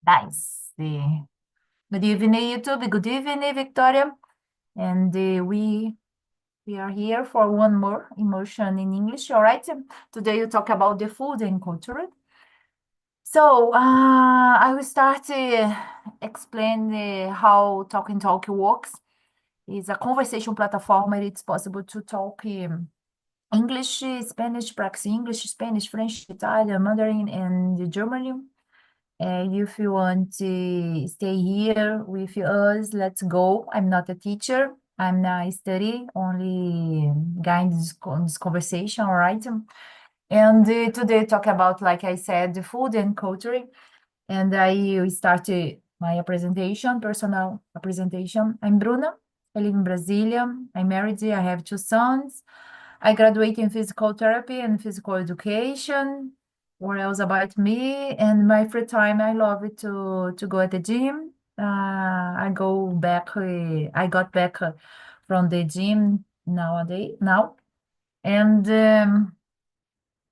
Nice. Good evening, YouTube. Good evening, Victoria. And we are here for one more emotion in English. All right. Today you talk about the food and culture. So I will start explain how Talk and Talk works. It's a conversation platform. And it's possible to talk English, Spanish, practice English, Spanish, French, Italian, Mandarin, and German. If you want to stay here with us, let's go. I'm not a teacher. I'm not study, only guide this conversation, all right? And today talk about, like I said, the food and culture. And I will start my presentation, personal presentation. I'm Bruna. I live in Brasilia. I'm married. I have two sons. I graduated in physical therapy and physical education. What else about me? And my free time, I love it to go at the gym. I go back. I got back from the gym now, and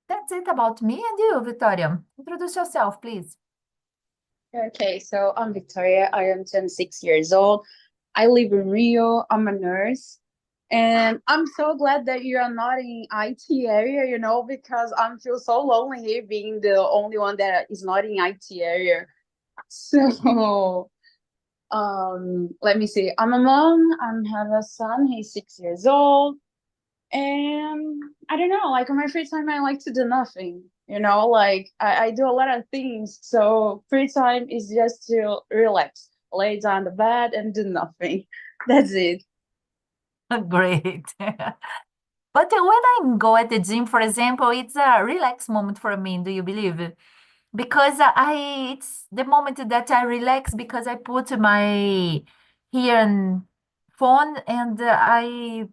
that's it about me and you, Victoria. Introduce yourself, please. Okay, so I'm Victoria. I am 26 years old. I live in Rio. I'm a nurse. And I'm so glad that you're not in IT area, because I feel so lonely here being the only one that is not in IT area. So, let me see. I'm a mom. I have a son. He's 6 years old. And I don't know, like on my free time, I like to do nothing. Like I do a lot of things. So free time is just to relax, lay down the bed and do nothing. That's it. Great. But when I go at the gym, for example, it's a relax moment for me, do you believe? Because it's the moment that I relax because I put my here phone and I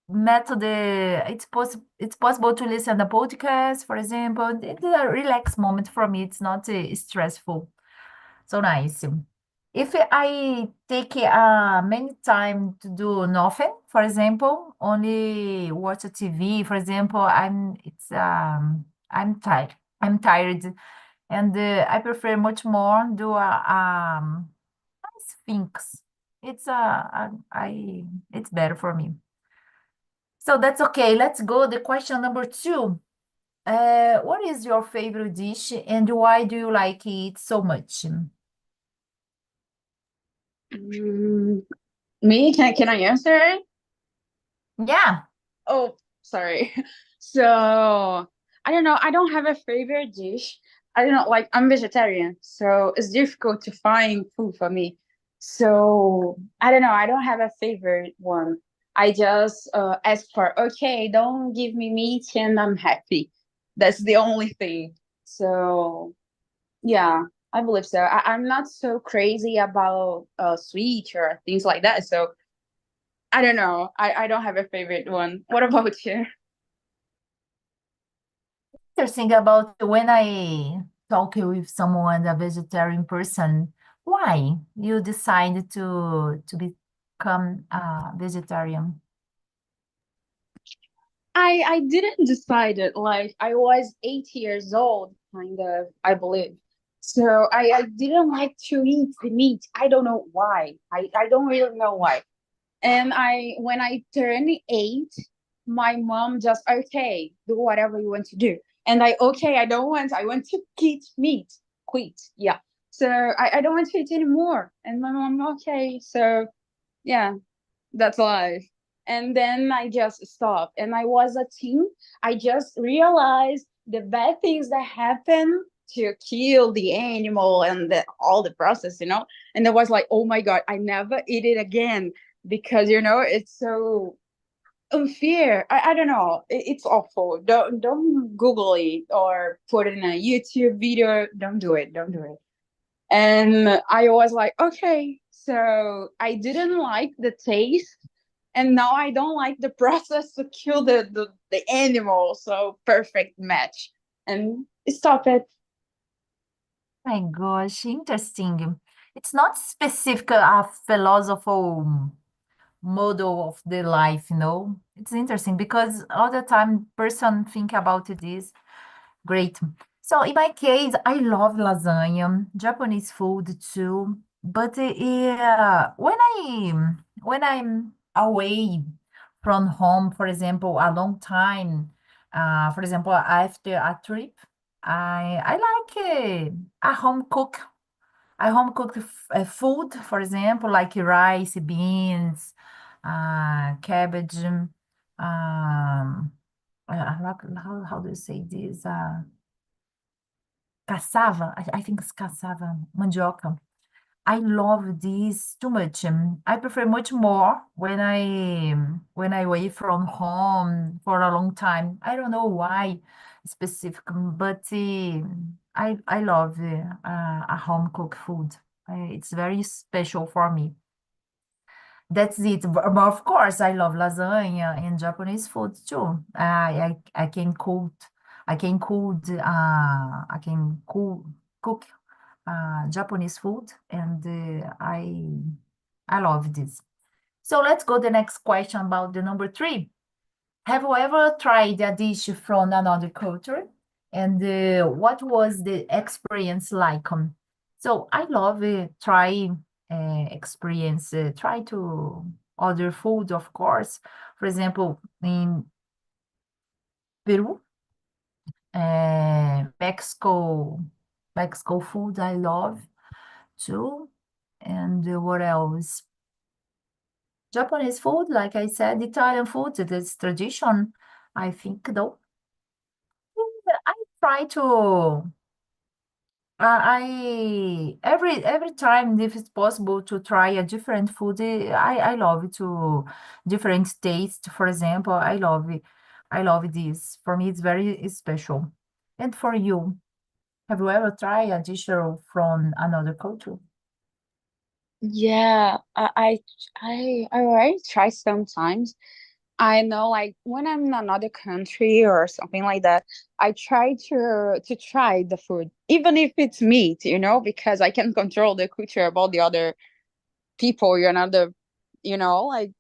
met it's possible to listen to podcast, for example. It's a relax moment for me. It's not stressful. So nice. If I take many time to do nothing, for example, only watch a TV, for example, I'm tired. I'm tired, and I prefer much more do nice things. It's better for me. So that's okay. Let's go. The question number two. What is your favorite dish and why do you like it so much? Mm, Me? Can I answer it? Yeah. Oh, sorry. So I don't know. I don't have a favorite dish. I don't know. Like I'm vegetarian, so it's difficult to find food for me. So I don't know. I don't have a favorite one. I just ask for okay. Don't give me meat, and I'm happy. That's the only thing. So yeah, I believe so. I'm not so crazy about sweet or things like that. So I don't know. I don't have a favorite one. What about you? Interesting about when I talk with someone, a vegetarian person, why you decided to become a vegetarian? I didn't decide it. Like I was 8 years old, kind of, I believe. So I didn't like to eat the meat. I don't know why. I don't really know why. And I when I turned 8, my mom just okay, do whatever you want to do. And I don't want. I want to eat meat. Quit. Yeah. So I don't want to eat anymore. And my mom okay. So yeah, that's life. And then I just stopped. And I was a teen. I just realized the bad things that happen to kill the animal and all the process. And I was like, oh my God, I never eat it again because, it's so unfair. I don't know. It's awful. Don't Google it or put it in a YouTube video. Don't do it. Don't do it. And I was like, okay. So I didn't like the taste, and now I don't like the process to kill the animal. So perfect match. And stop it. My gosh, interesting. It's not specific a philosophical model of the life, It's interesting because all the time person think about this. Great. So in my case, I love lasagna, Japanese food too. But yeah, when I'm away from home, for example, a long time, for example, after a trip, I like a home cooked food, for example, like rice, beans, cabbage, how do you say this? Cassava, I think it's cassava, mandioca. I love this too much. I prefer much more when I away from home for a long time. I don't know why specific, but I love a home cooked food. It's very special for me. That's it. But of course, I love lasagna and Japanese food too. I can cook. I can cook Japanese food, and I love this. So let's go the next question about the number three. Have you ever tried a dish from another culture? And what was the experience like? So I love try to order food, of course. For example, in Peru, Mexico food I love too. And what else? Japanese food, like I said, Italian food, that's tradition, I think, though. I try to every time if it's possible to try a different food, I love to different taste. For example, I love this. For me, it's very special. And for you, have you ever tried a dish from another culture? Yeah, I already try sometimes. I know, like when I'm in another country or something like that, I try to try the food, even if it's meat, because I can control the culture about the other people, like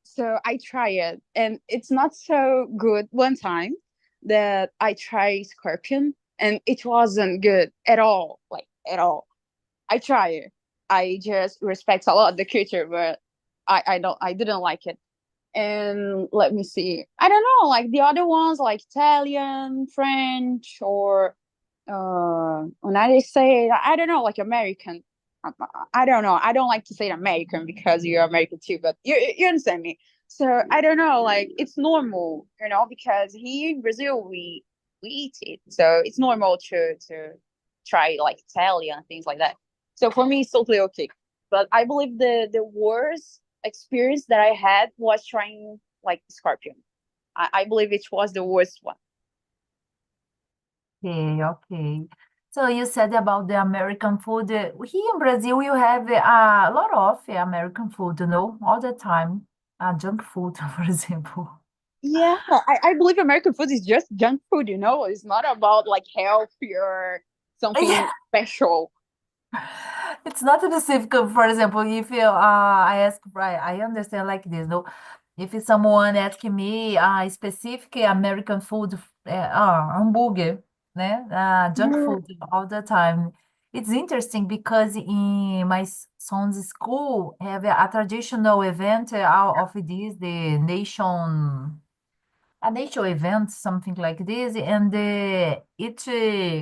so I try it, and it's not so good. One time that I tried scorpion, and it wasn't good at all, like at all. I try it. I just respect a lot the culture, but I didn't like it. And let me see. I don't know, like the other ones, like Italian, French, or United States. I don't know, like American. I don't know. I don't like to say American because you're American too, but you understand me. So I don't know. Like it's normal, because here in Brazil we eat it, so it's normal to try like Italian things like that. So for me, it's totally okay. But I believe the worst experience that I had was trying like scorpion. I believe it was the worst one. Okay, okay. So you said about the American food. Here in Brazil, you have a lot of American food, all the time. Junk food, for example. Yeah, I believe American food is just junk food, It's not about like healthy or something special. It's not specific. For example, if I ask, right, I understand like this, no? If someone ask me specific American food, hambúrguer, né? Junk Yeah. food all the time. It's interesting because in my son's school have a traditional event of this, the nation a nature event, something like this, and each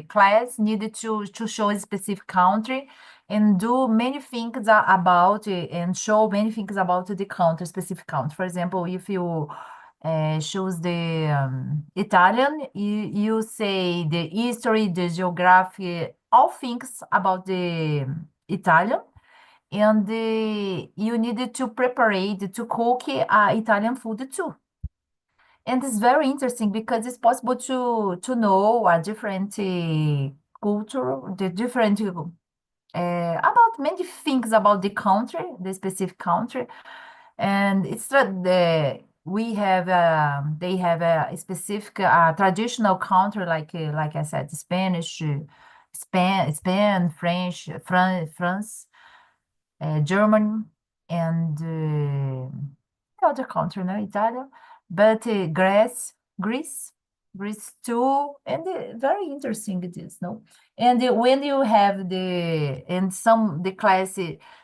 class needed to show a specific country and do many things about it and show many things about the country, specific country. For example, if you choose the Italian, you say the history, the geography, all things about the Italian. And you needed to prepare to cook Italian food too. And it's very interesting because it's possible to know a different culture, the different about many things about the country, the specific country, and it's we have they have a specific traditional country like I said, Spanish, Spain, French, France, German, and other country, no, Italy, but Greece, Greece too, and very interesting it is, no? And when you have and the class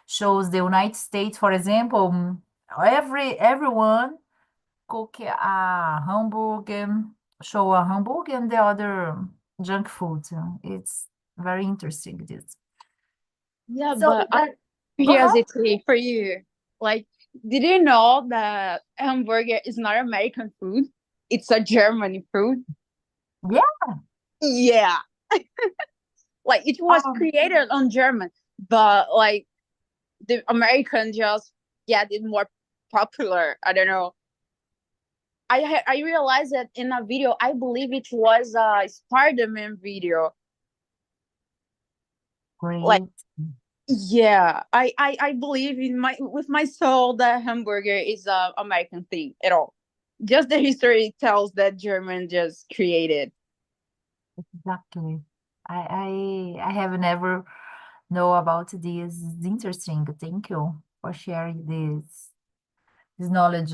shows the United States, for example, everyone cook a hamburger, show a hamburger and the other junk food. It's very interesting, it is. Yeah, So but that, go ahead. curiosity for you. Like, did you know that hamburger is not American food? It's a German food. Yeah. Yeah. Like it was Um, created on German, but like the American just get it more popular. I don't know. I realized that in a video. I believe it was a Spider-Man video. Like, great. yeah, I believe in my with my soul that hamburger is a American thing at all. Just the history tells that German just created. Exactly. I have never know about this. It's interesting. Thank you for sharing this knowledge.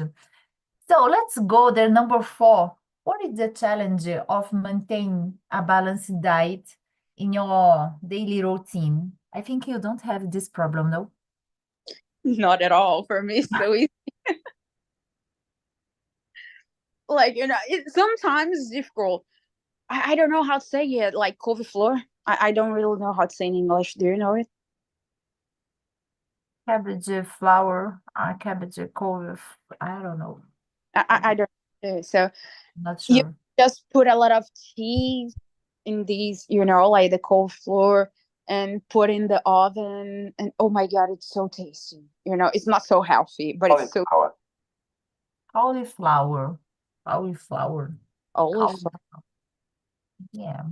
So let's go there. Number 4. What is the challenge of maintaining a balanced diet in your daily routine? I think you don't have this problem, no? Not at all for me. So it's like sometimes it's difficult. I don't know how to say it. Like couve-fleur. I don't really know how to say in English. Do you know it? Cabbage flour, cabbage cover. I don't know. I don't know. So Not you sure. just put a lot of cheese in these, like the cold flour, and put in the oven, and oh my god, it's so tasty. It's not so healthy, but it's so Cauliflower. Cauliflower. olive. Cauli- yeah.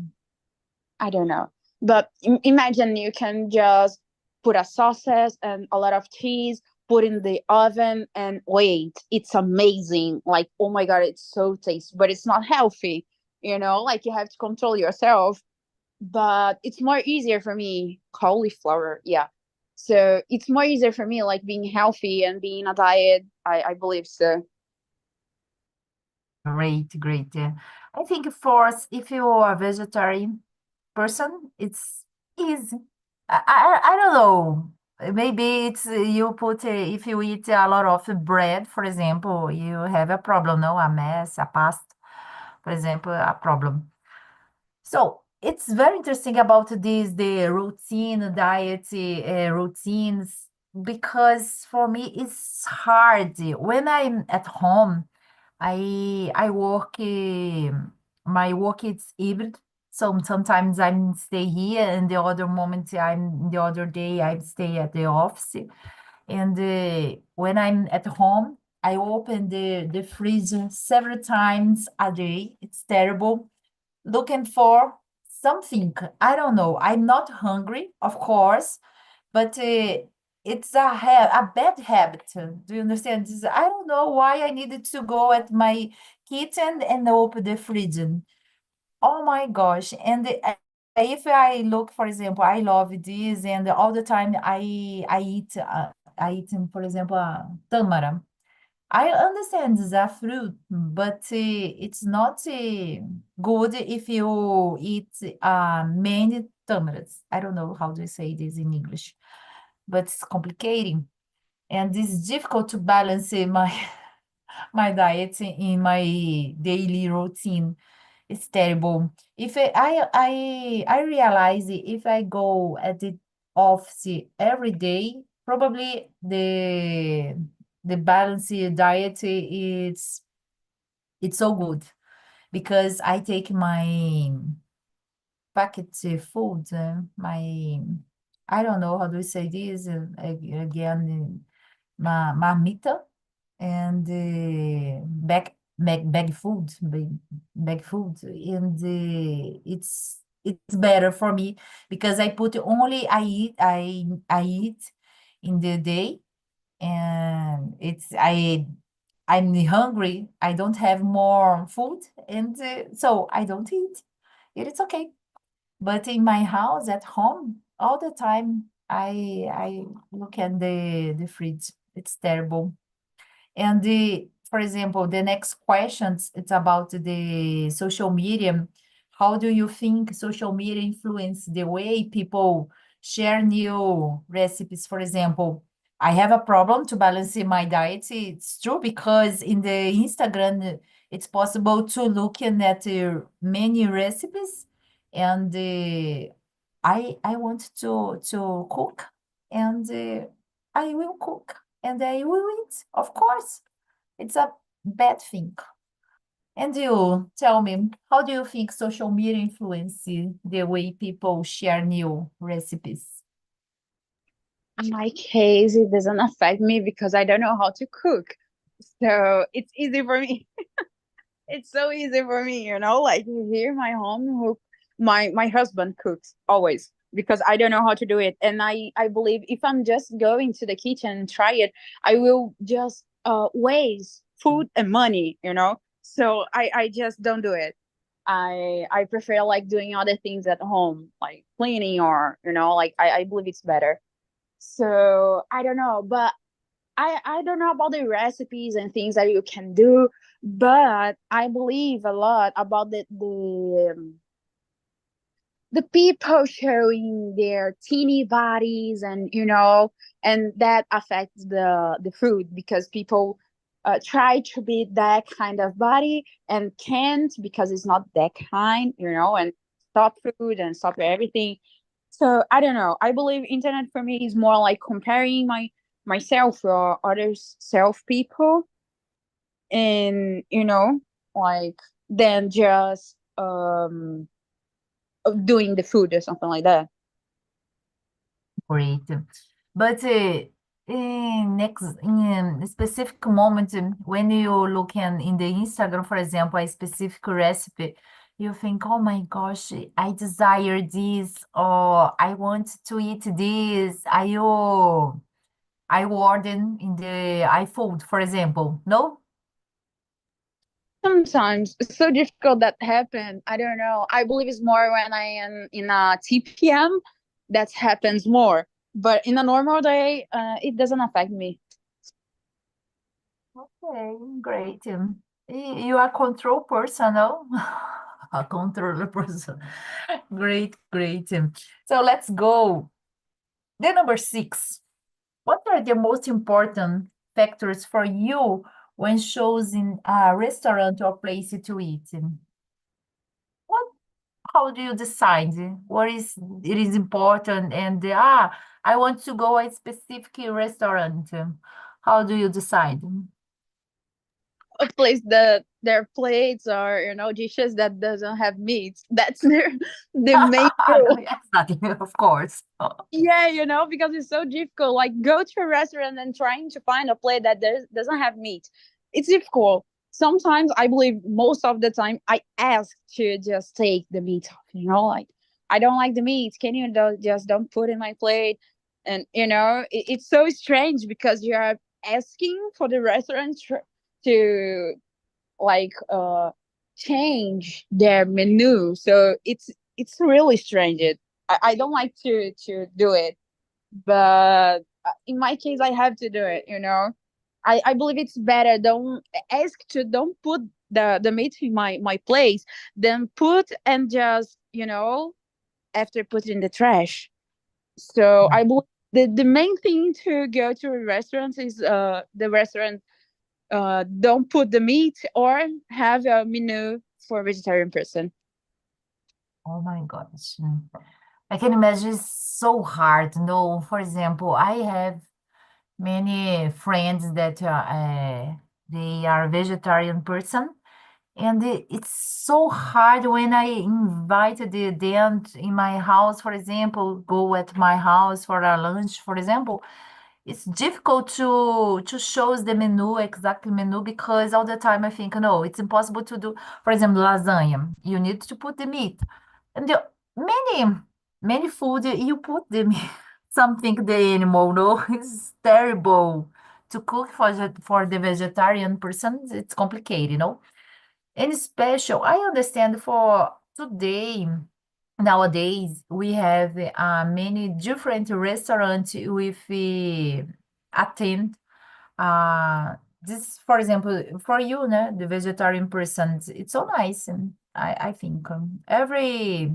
I don't know, but imagine you can just put a sauces and a lot of cheese, put in the oven, and wait. It's amazing. Like, oh my god, it's so tasty, but it's not healthy. Like you have to control yourself. But it's more easier for me. Cauliflower, yeah. So it's more easier for me, like being healthy and being a diet. I believe so. Great, great. Yeah. I think for if you're a vegetarian person, it's easy. I don't know. Maybe it's you put if you eat a lot of bread, for example, you have a problem, no? A mess, a pasta, for example, a problem. So it's very interesting about the routine diet routines because for me it's hard when I'm at home. I work my work is hybrid. So sometimes I'm stay here and the other moment the other day I stay at the office. And when I'm at home, I open the freezer several times a day. It's terrible. Looking for something. I don't know. I'm not hungry, of course, but it's a bad habit. Do you understand? I don't know why I needed to go at my kitchen and open the fridge. Oh my gosh. And if I look, for example, I love this, and all the time I eat, for example, tamara. I understand it's a fruit, but it's not good if you eat many tamarinds. I don't know how to say this in English, but it's complicating. And it's difficult to balance my my diet in my daily routine. It's terrible. If I realize if I go at the office every day, probably the balanced diet is it's so good because I take my packet food, my I don't know how do you say this again, marmita and bag food, bag food, and it's better for me because I put only I eat in the day, and I'm hungry. I don't have more food, and so I don't eat. It's okay. But in my house at home, all the time I look at the fridge. It's terrible. And for example, the next questions, it's about the social media. How do you think social media influence the way people share new recipes? For example, I have a problem to balance my diet. It's true because in the Instagram, it's possible to look at many recipes, and I want to cook, and I will cook and I will eat. Of course, it's a bad thing. And you tell me, how do you think social media influence the way people share new recipes? In my case, it doesn't affect me because I don't know how to cook. So it's easy for me. It's so easy for me, like here my home who my husband cooks always because I don't know how to do it. And I believe if I'm just going to the kitchen and try it, I will just waste food and money. So I just don't do it. I prefer like doing other things at home, like cleaning or like I believe it's better. So I don't know, but I don't know about the recipes and things that you can do, but I believe a lot about the people showing their teeny bodies, and and that affects the food because people try to be that kind of body and can't because it's not that kind, and stop food and stop everything. So I don't know. I believe internet for me is more like comparing myself or others self people, and like than just of doing the food or something like that. Great. But in a specific moment, when you look in the Instagram, for example, a specific recipe, you think, oh my gosh, I desire this, or I want to eat this. I order in the iFood, for example. No? Sometimes it's so difficult that happen. I don't know. I believe it's more when I am in a TPM that happens more. But in a normal day, it doesn't affect me. Okay, great. You are a control person, no? A controller person. Great, great. So let's go. The number six. What are the most important factors for you when choosing a restaurant or place to eat? What, how do you decide what is it is important and I want to go a specific restaurant. How do you decide? A place that their plates are dishes that doesn't have meat. That's the main rule. Exactly, of course. Yeah, because it's so difficult. Like go to a restaurant and trying to find a plate that doesn't have meat. It's difficult. Sometimes I believe most of the time I ask to just take the meat off. Like I don't like the meat. Can you just don't put in my plate? And it's so strange because you are asking for the restaurant to like change their menu. So it's really strange. I don't like to do it, but in my case I have to do it. I believe it's better don't put the meat in my place than put and just after put it in the trash. So I believe the main thing to go to a restaurant is the restaurant don't put the meat or have a menu for a vegetarian person. Oh my gosh. I can imagine it's so hard. No, for example, I have many friends that they are vegetarian person, and it's so hard when I invited them in my house, for example, go at my house for a lunch, for example. It's difficult to show the menu, exact menu, because all the time I think, no, it's impossible to do. For example, lasagna, you need to put the meat. And many food you put the meat, something the animal, no, it's terrible to cook for the vegetarian person. It's complicated, and special. I understand for today, nowadays, we have many different restaurants with attend uh, this, for example, for you, né, the vegetarian person, it's so nice. And I think every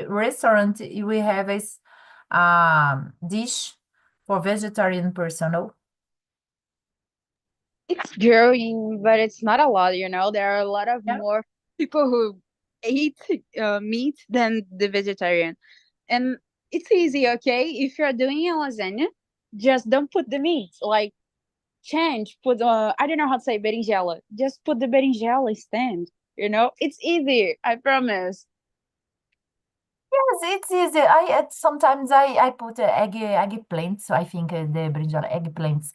restaurant we have is dish for vegetarian person. No? It's growing, but it's not a lot, you know. There are a lot of Yeah. more people who eat meat than the vegetarian. And it's easy, okay? If you're doing a lasagna, just don't put the meat. Like, change, put, I don't know how to say berinjela. Just put the berinjela stand, you know? It's easy, I promise. Yes, it's easy. Sometimes I put eggplants. I think the brinjal eggplants,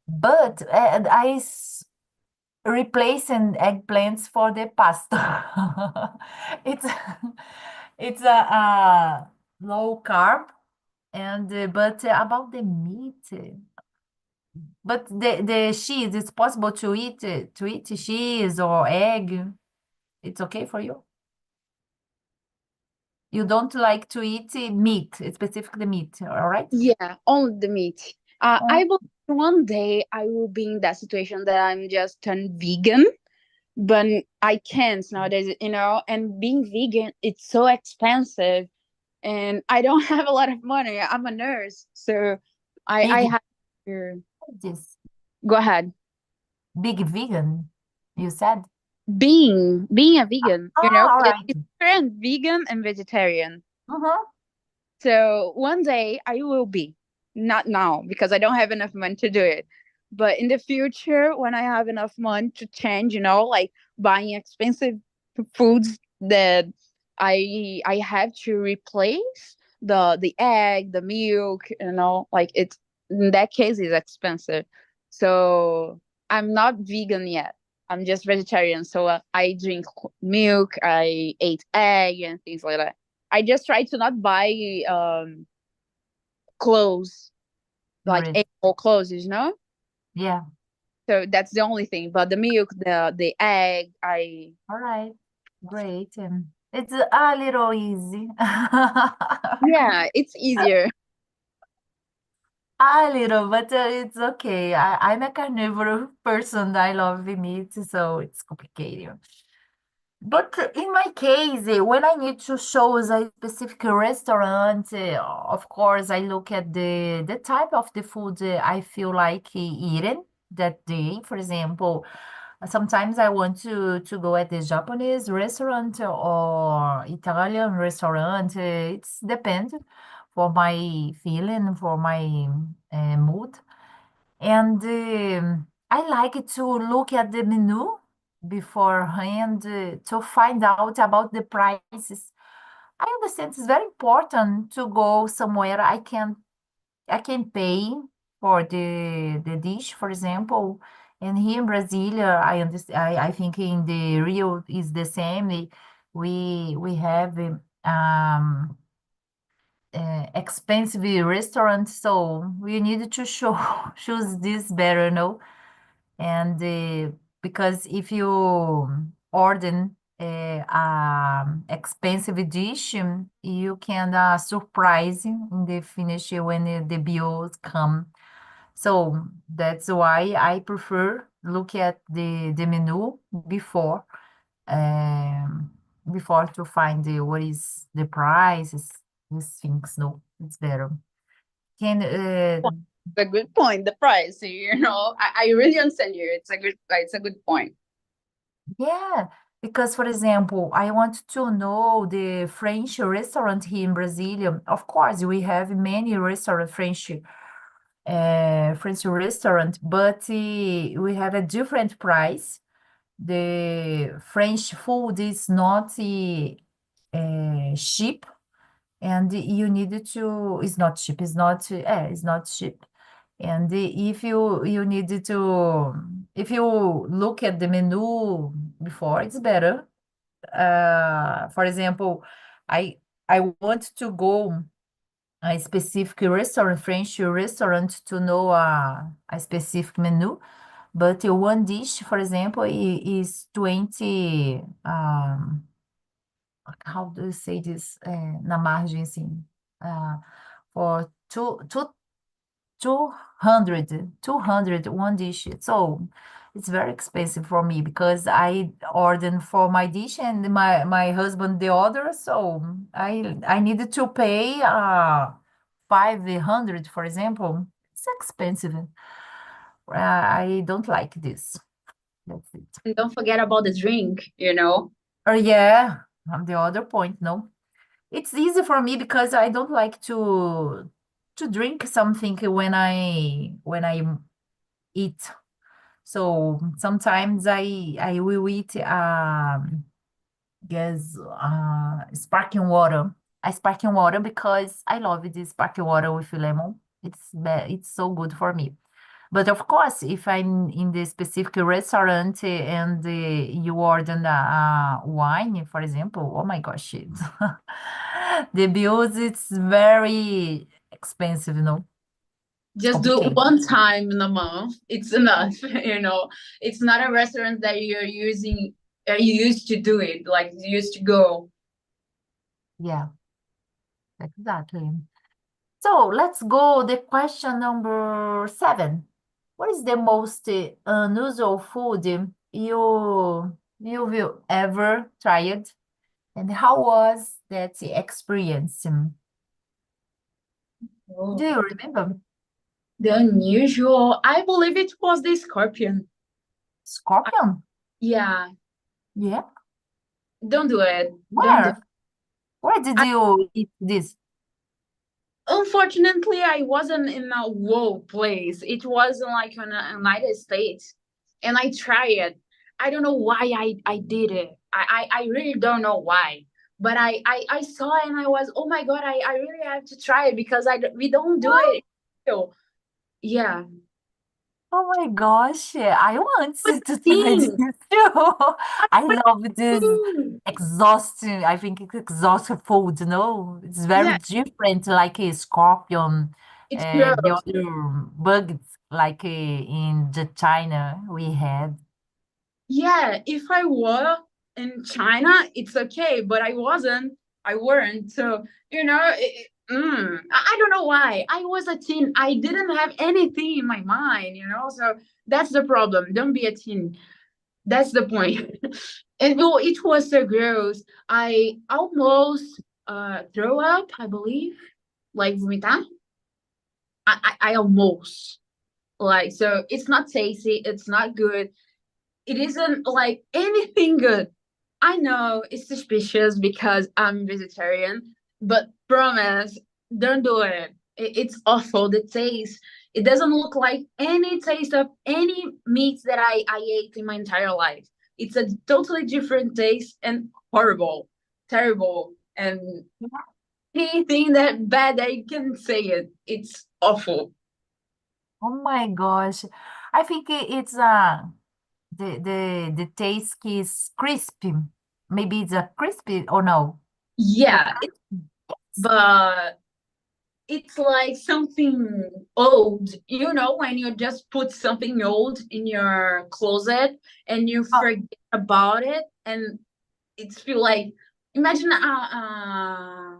but replacing eggplants for the pasta. It's it's a low carb and but about the meat, but the cheese, it's possible to eat cheese or egg. It's okay for you. You don't like to eat meat, specifically meat, all right? Yeah, only the meat. I Oh, believe one day I will be in that situation that I'm just turn vegan, but I can't nowadays, you know. And being vegan, it's so expensive, and I don't have a lot of money. I'm a nurse, so I big have to this go ahead. big vegan, you said? Being a vegan, you know, All right. it's different, vegan and vegetarian. Mm-hmm. So one day I will be, not now because I don't have enough money to do it, but in the future when I have enough money to change, you know, like buying expensive foods that I have to replace the egg, the milk, you know, like it's in that case it's expensive. So I'm not vegan yet. I'm just vegetarian. So I drink milk, I ate egg and things like that. I just try to not buy clothes, like Great. animal clothes, you know. Yeah. So that's the only thing. But the milk, the egg, I All right. Great. It's a little easy. yeah, it's easier. A little, but it's okay. I'm a carnivore person. I love the meat, so it's complicated. But in my case, when I need to choose a specific restaurant, of course, I look at the type of the food I feel like eating that day. For example, sometimes I want to go at the Japanese restaurant or Italian restaurant. It's depend for my feeling, for my mood. And I like to look at the menu beforehand to find out about the prices. I understand it's very important to go somewhere I can pay for the dish, for example. And here in Brasilia, I understand. I think in the Rio is the same. We have expensive restaurants, so we need to choose this better, no? And because if you order expensive dish, you can surprise in the finish when the bills come. So that's why I prefer look at the menu before um, before to find what is the prices, these things. No, it's better. Can It's a good point. The price, you know, I really understand you. It's a good point. Yeah, because for example, I want to know the French restaurant here in Brasilia. Of course, we have many French restaurant, but we have a different price. The French food is not cheap, and you need to. It's not cheap. It's not cheap. And if you need to, if you look at the menu before, it's better. For example, I I want to go a specific restaurant, French restaurant, to know a specific menu. But one dish, for example, is 20. How do you say this? Na margem, assim. For two. 200 one dish. So it's very expensive for me because I ordered for my dish and my husband the other. So I needed to pay 500, for example. It's expensive. I don't like this. That's it. And don't forget about the drink, you know. Yeah, the other point, no. It's easy for me because I don't like to drink something when I eat. So sometimes I will eat guess sparkling water. I sparkling water because I love this sparkling water with lemon. It's so good for me. But of course, if I'm in the specific restaurant and you order wine, for example, oh my gosh, the bills it's very expensive, no? It's Just do it complicated. one time in a month. It's enough, you know. It's not a restaurant that you used to do it, like you used to go. Yeah, exactly. So let's go the question number 7. What is the most unusual food you will ever tried, and how was that experience? Do Oh. you remember? The unusual, I believe it was the scorpion. I- Scorpion? Yeah, Yeah. don't do it. Don't do. Where? Where did I, you eat this? unfortunately, I wasn't in a whoa place. It wasn't like in the United States, and I tried it. I don't know why I did it. I really don't know why. But I saw it and I was, oh my God, I really have to try it because we don't do What? it. So, yeah. Oh my gosh, I want But to try this thing, too. I love this thing. exhausting, I think it's exhausting food, no? It's very Yeah, different, like a scorpion, it's the gross. other bugs, like in the China we had. Yeah, if I were in China, it's okay, but I wasn't. I weren't. So, I don't know why. I was a teen. I didn't have anything in my mind, you know? So that's the problem. Don't be a teen. That's the point. And well, it was so gross. I almost throw up, I believe, like vomitar. I almost like so it's not tasty, it's not good, it isn't like anything good. I know it's suspicious because I'm vegetarian, but promise, don't do it. It's awful. The taste, it doesn't look like any taste of any meat that I ate in my entire life. It's a totally different taste and horrible, terrible, and anything that bad that you can say it. It's awful. Oh my gosh. I think it's the taste is crispy. Maybe it's a crispy or no? The Yeah, crispy. Yes. but it's like something old, you know, when you just put something old in your closet and you Oh, forget about it, and it's feel like imagine a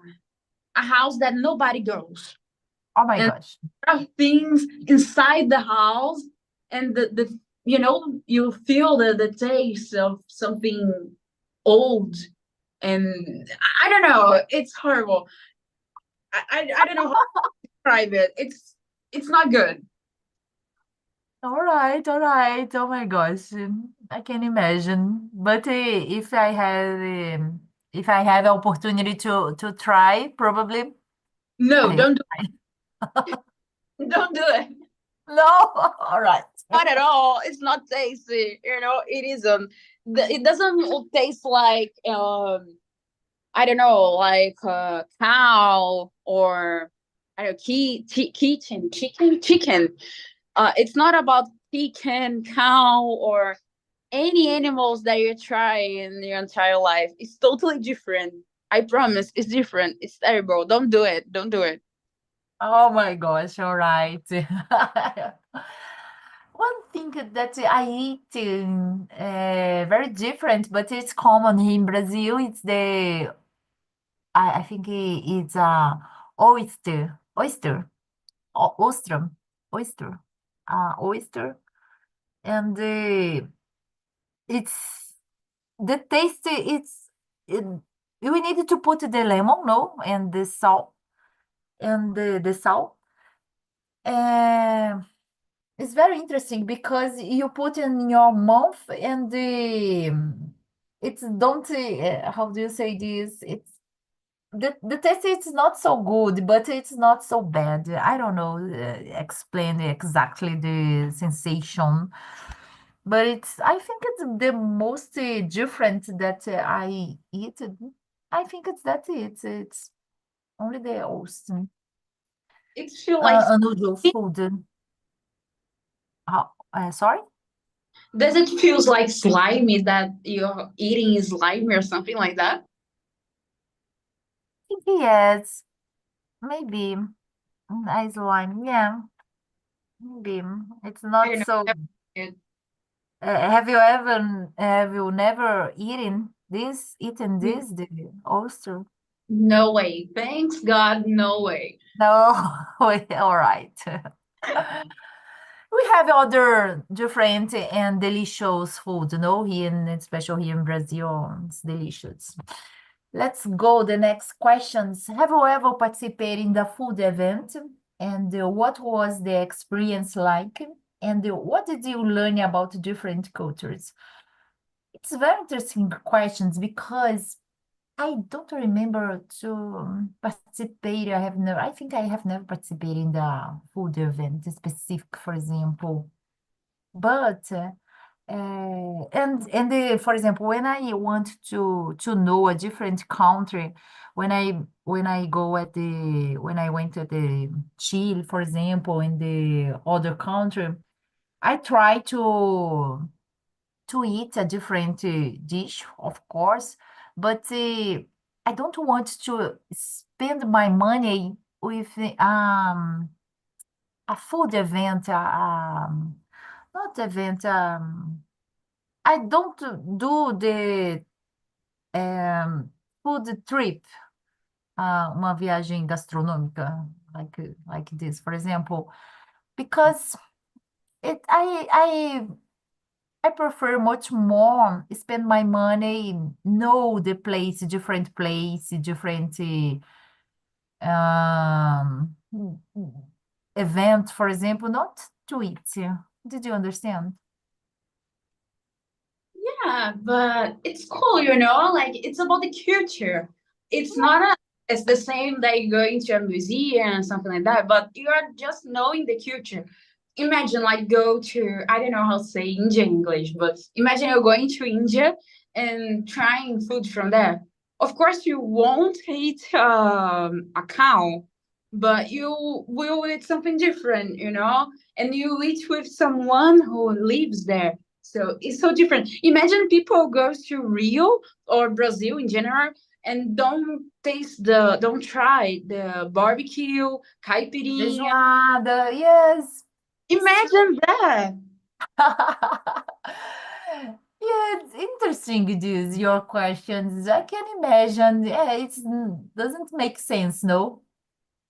house that nobody goes, oh my and gosh. there are things inside the house, and the you know you feel the taste of something old, and I don't know, it's horrible. I don't know how to describe it. It's not good. All right, all right. Oh my gosh, I can imagine. But if I have opportunity to try, probably No, I will don't try. don't do it. No, all right. Not at all. It's not tasty. You know, it isn't. It doesn't taste like I don't know, like cow or I don't know, chicken. It's not about chicken, cow, or any animals that you try in your entire life. It's totally different. I promise, it's different. It's terrible. Don't do it. Don't do it. Oh my gosh, all right. One thing that I eat very different, but it's common in Brazil. It's I think it's oyster, oyster. Ostrom. oyster, and it's the taste. We need to put the lemon, no, and the salt, and the salt. It's very interesting because you put in your mouth and it's don't how do you say this? It's the taste is not so good, but it's not so bad. I don't know explain exactly the sensation, but it's I think it's the most different that I eat. I think it's that it's only the Austin It feel like unusual food. Sorry? does it feels like slimy that you're eating slimy or something like that? Yes, maybe. Ice lime, yeah, maybe. It's I not don't so. know. It- Have you never eaten this, the oyster? No way. Thanks God, no way. No, wait, all right. We have other different and delicious food, here especially here in Brazil. It's delicious. Let's go the next questions. Have you ever participated in the food event? And what was the experience like? And what did you learn about different cultures? It's very interesting questions because I don't remember to participate. I think I have never participated in the food event specific, for example. But for example, when I want to know a different country, when I go at the when I went to the Chile, for example, in the other country, I try to eat a different dish, of course, but I don't want to spend my money with a food event, not event. I don't do the um, food trip, uma viagem gastronômica like this, for example, because it I prefer much more spend my money, know the place, different place, different um, event, for example, not to eat. Did you understand? Yeah, but it's cool, like it's about the culture. It's not it's the same that you going to a museum, something like that, but you are just knowing the culture. Imagine like go to, I don't know how to say India in English, but imagine you're going to India and trying food from there. Of course, you won't eat a cow, but you will eat something different, and you eat with someone who lives there. So it's so different. Imagine people goes to Rio or Brazil in general and don't try the barbecue, caipirinha. Feijoada, yes. It's true. Imagine that. Yeah, it's interesting, this, your questions. I can imagine. Yeah, it doesn't make sense, no?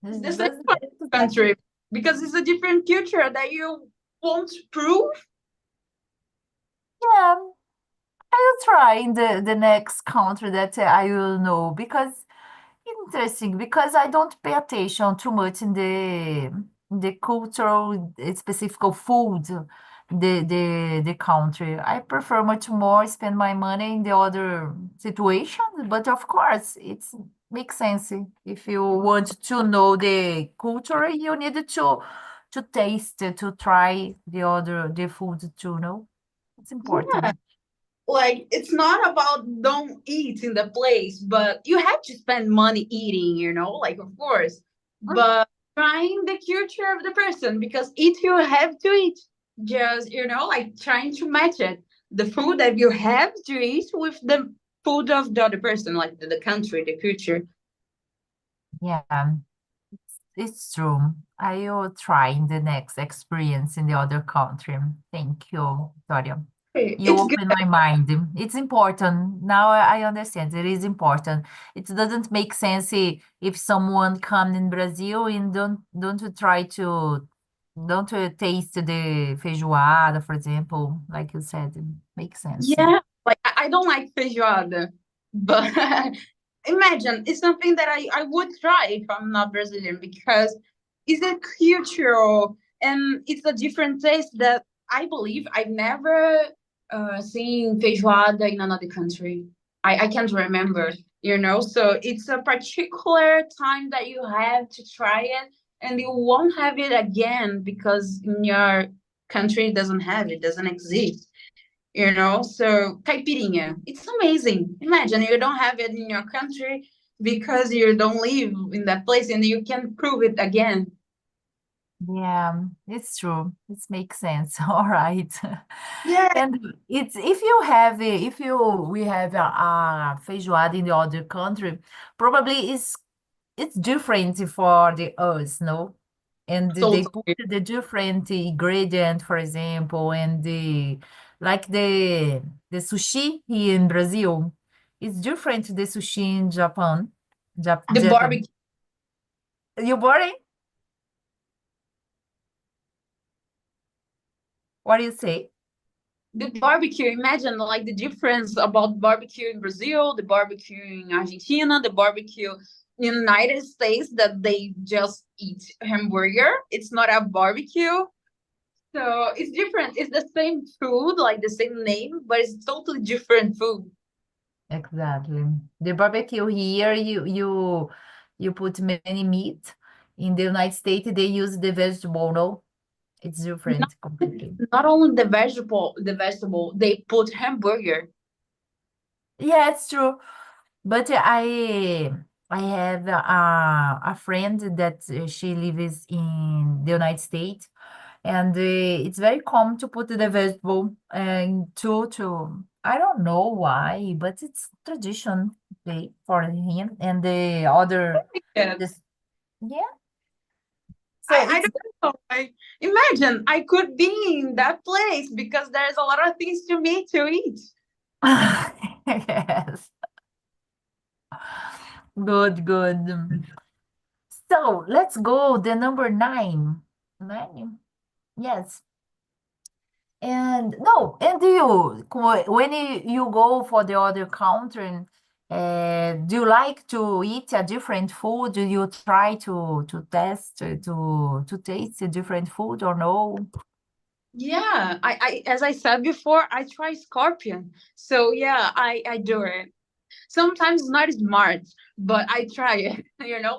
It's It the same doesn't, for it's that, country because it's a different culture that you won't prove. yeah, I will try in the next country that I will know because interesting because I don't pay attention too much in the cultural specific food the country. I prefer much more spend my money in the other situations, but of course it's makes sense. If you want to know the culture, you need to taste, to try the food to know. It's Yeah, important. like it's not about don't eat in the place, but you have to spend money eating, like of course, but trying the culture of the person because eat you have to eat. Just like trying to match it, the food that you have to eat with the food of the other person, like the country, the culture. Yeah. It's true. I will try in the next experience in the other country. Thank you, Victoria. You It's good. open my mind. It's important. Now I understand. It is important. It doesn't make sense if someone come in Brazil and don't try don't taste the feijoada, for example, like you said. It makes sense. Yeah, like I don't like feijoada, but imagine it's something that I would try if I'm not Brazilian because it's a cultural and it's a different taste that I believe I've never seen feijoada in another country. I can't remember, so it's a particular time that you have to try it and you won't have it again because in your country it doesn't have it, doesn't exist. So caipirinha, it's amazing. Imagine you don't have it in your country because you don't live in that place and you can prove it again. Yeah, it's true. It makes sense. All right. Yeah, And it's if you have if you we have a feijoada in the other country, probably it's different for the us, no? And they put totally. the different ingredient, for example, and the like the sushi here in Brazil is different the sushi in Japan. The Japan. barbecue, You boring? What do you say? the barbecue. Imagine like the difference about barbecue in Brazil, the barbecue in Argentina, the barbecue in the United States that they just eat hamburger. It's not a barbecue. So it's different. It's the same food, like the same name, but it's totally different food. Exactly. The barbecue here, you put many meat. In the United States, they use the vegetable, no? It's different completely. Not only the vegetable, they put hamburger. Yeah, it's true. But I have a friend that she lives in the United States, and it's very common to put the vegetable and to I don't know why, but it's tradition for him and the other Yeah. this yeah. So I it's don't know. Imagine I could be in that place because there's a lot of things to me to eat. yes, good, good. So let's go the number nine. Nine, yes. And no, and do you when you go for the other country, do you like to eat a different food? Do you try to test to taste a different food or no? Yeah, I as I said before, I try scorpion. So yeah, I do it. Sometimes it's not smart, but I try it.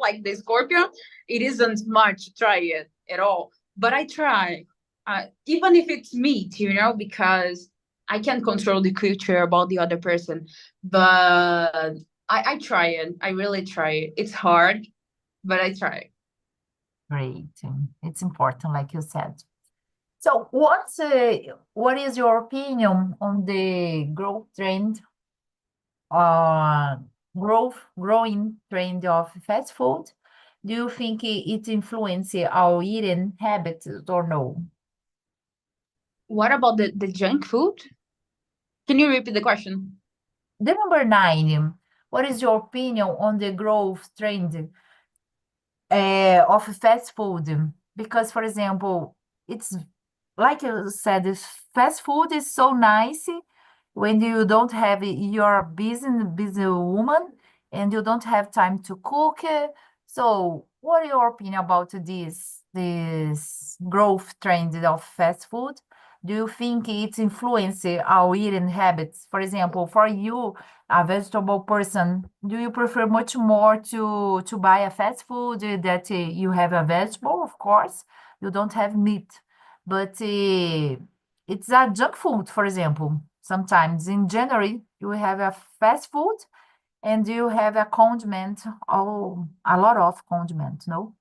Like the scorpion, it isn't smart to try it at all. But I try, even if it's meat, because I can't control the culture about the other person. But I try it. I really try it. It's hard, but I try. Great. It's important, like you said. So, what is your opinion on the uh, growing trend of fast food? Do you think it influences our eating habits or no? What about the junk food? Can you repeat the question? The number nine, what is your opinion on the growth trend of fast food? Because, for example, it's like you said, this fast food is so nice when you don't have you're a busy woman and you don't have time to cook. So, what are your opinion about this growth trend of fast food? Do you think it influences our eating habits? For example, for you, a vegetable person, do you prefer much more to buy a fast food that you have a vegetable, of course, you don't have meat, but it's a junk food, for example. Sometimes in January, you have a fast food and you have a condiment, oh, a lot of condiment, no?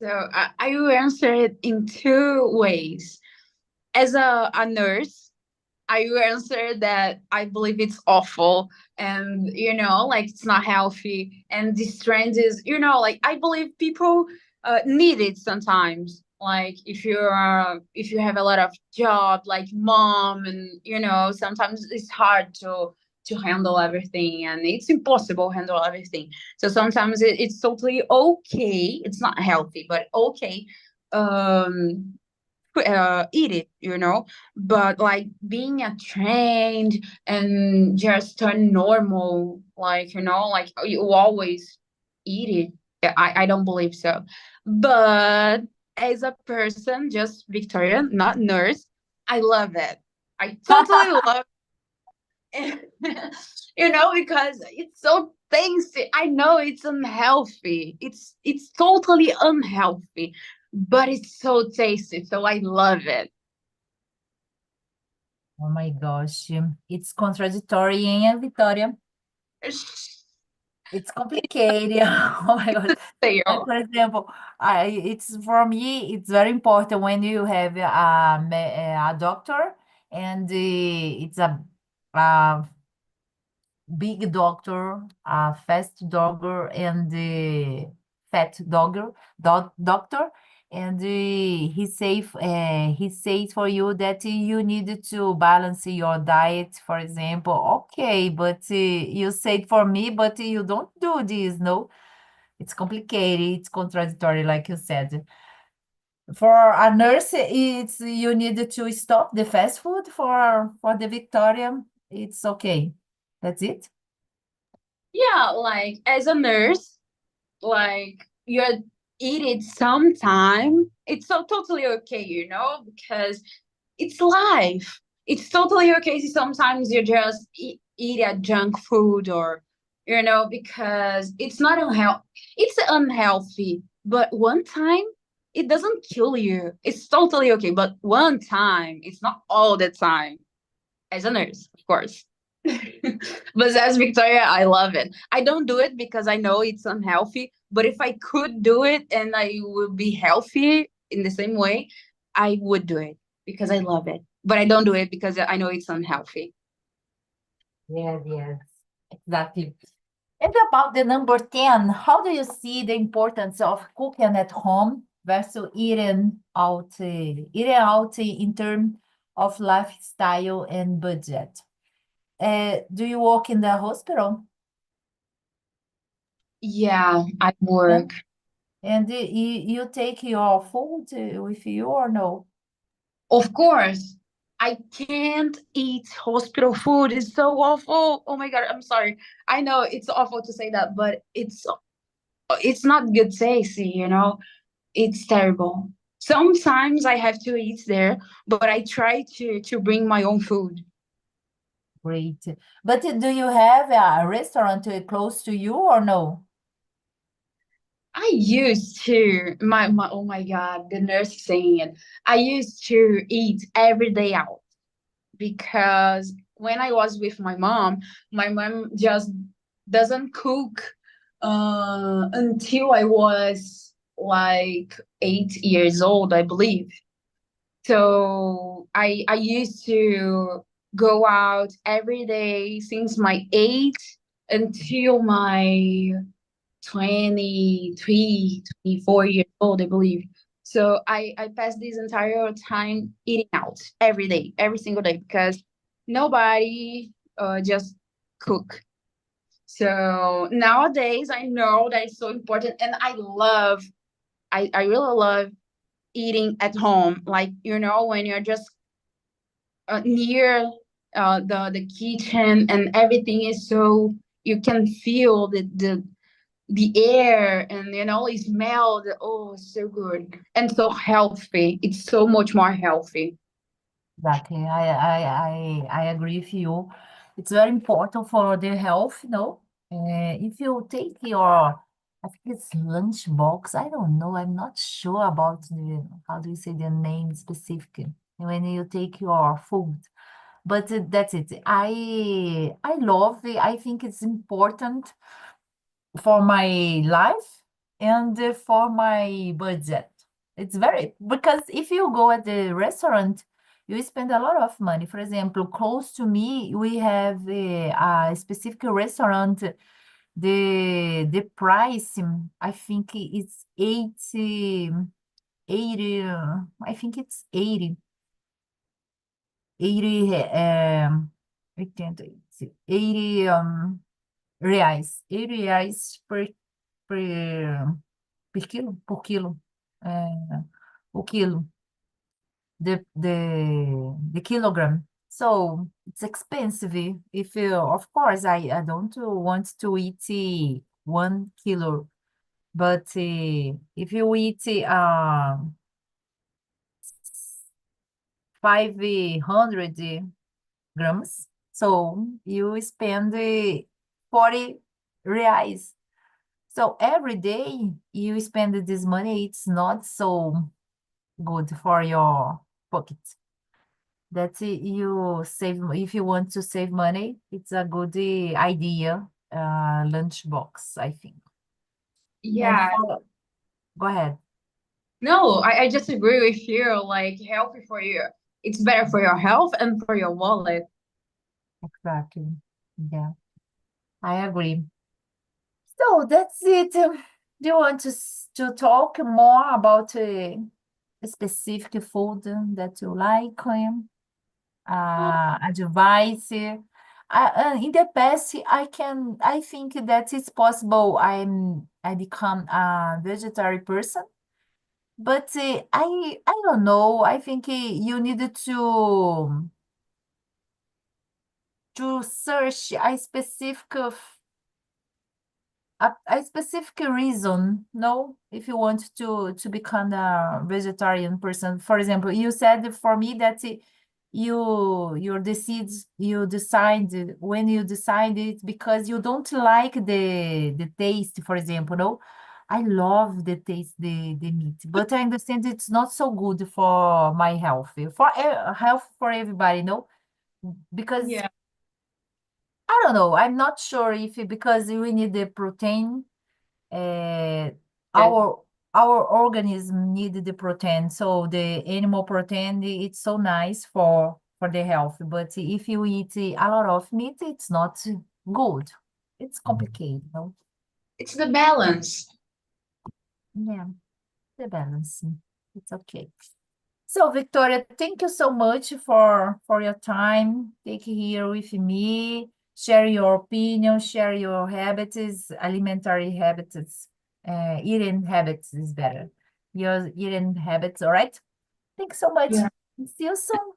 So I will answer it in two ways. As a nurse, I will answer that I believe it's awful and like it's not healthy. And this trend is, like I believe people need it sometimes. Like if you have a lot of job like mom and sometimes it's hard to handle everything and it's impossible to handle everything. So sometimes it's totally okay. It's not healthy, but okay um eat it, you know. But like being a trained and just turn normal, like, you know, like you always eat it, I don't believe so. But as a person, just Victoria, not nurse, I love it. I totally love it. You know, because it's so tasty. I know it's unhealthy, it's totally unhealthy, but it's so tasty, so I love it. Oh my gosh, it's contradictory, hein, Victoria? It's complicated. Oh my God. Like, Sale. for example, it's for me, it's very important when you have a doctor and it's a big doctor, a fast dogger, and the fat dogger, doctor, and he says for you that you need to balance your diet, for example. Okay, but you said for me, but you don't do this, no? It's complicated, it's contradictory, like you said. For a nurse, it's you need to stop the fast food. For the Victoria, it's okay. That's it. Yeah, like as a nurse, like you're eating sometime, it's so totally okay, you know, because it's life. It's totally okay. Sometimes you just eat a junk food, or you know, because it's not unhealthy. It's unhealthy, but one time it doesn't kill you. It's totally okay. But one time, it's not all the time. As a nurse, of course. But as Victoria, I love it. I don't do it because I know it's unhealthy. But if I could do it and I would be healthy in the same way, I would do it because I love it. But I don't do it because I know it's unhealthy. Yes, yes, exactly. And about the number 10, how do you see the importance of cooking at home versus eating out in terms of lifestyle and budget? Do you work in the hospital? Yeah, I Yeah. work. And you take your food with you or no? Of course, I can't eat hospital food. It's so awful. Oh my God, I'm sorry. I know it's awful to say that, but it's not good tasty, you know. It's terrible. Sometimes I have to eat there, but I try to bring my own food. Great. But do you have a restaurant close to you or no? I used to my oh my God, the nurse is saying it. I used to eat every day out because when I was with my mom just doesn't cook until I was like 8 years old, I believe. So I used to go out every day since my 8 until my 23, 24 years old, I believe. So I passed this entire time eating out every day, every single day, because nobody just cook. So nowadays I know that it's so important, and I really love eating at home. Like, you know, when you're just near the kitchen and everything is so you can feel the air, and you know, it smell oh, it's so good and so healthy. It's so much more healthy. Exactly. I agree with you. It's very important for the health, you know. If you take your, I think it's lunch box. I don't know. I'm not sure about how do you say the name specifically when you take your food. But that's it. I love it. I think it's important for my life and for my budget. It's very because if you go at the restaurant, you spend a lot of money. For example, close to me, we have a specific restaurant. The price, I think it's 80, I think it's 80, 80, 80 reais, 80 reais per, per quilo, por quilo. É, o quilo, the kilogram. So it's expensive. If you, of course, I don't want to eat 1 kilo, but if you eat 500 grams, so you spend 40 reais. So every day you spend this money, it's not so good for your pocket. That you save, if you want to save money, it's a good idea, lunchbox, I think. And Yeah. go ahead. No, I just agree with you. Like healthy for you. It's better for your health and for your wallet. Exactly. Yeah, I agree. So that's it. Do you want to talk more about a specific food that you like? Advice? In the past, I think that it's possible I become a vegetarian person, but I don't know. I think you needed to search a specific reason, no? If you want to become a vegetarian person. For example, you said for me that you decide when you decide it because you don't like the taste, for example, no? I love the taste, the meat, but I understand it's not so good for my health, health for everybody, no? Because Yeah. I don't know, I'm not sure if because we need the protein, uh, Yeah. our our organism need the protein, so the animal protein it's so nice for the health. But if you eat a lot of meat, it's not good. It's complicated, no? It's the balance. Yeah, the balance. It's okay. So, Victoria, thank you so much for your time. Take here with me, share your opinion, share your habits, alimentary habits, eating habits is better. Your eating habits, all right? Thanks so much. Yeah. See you soon.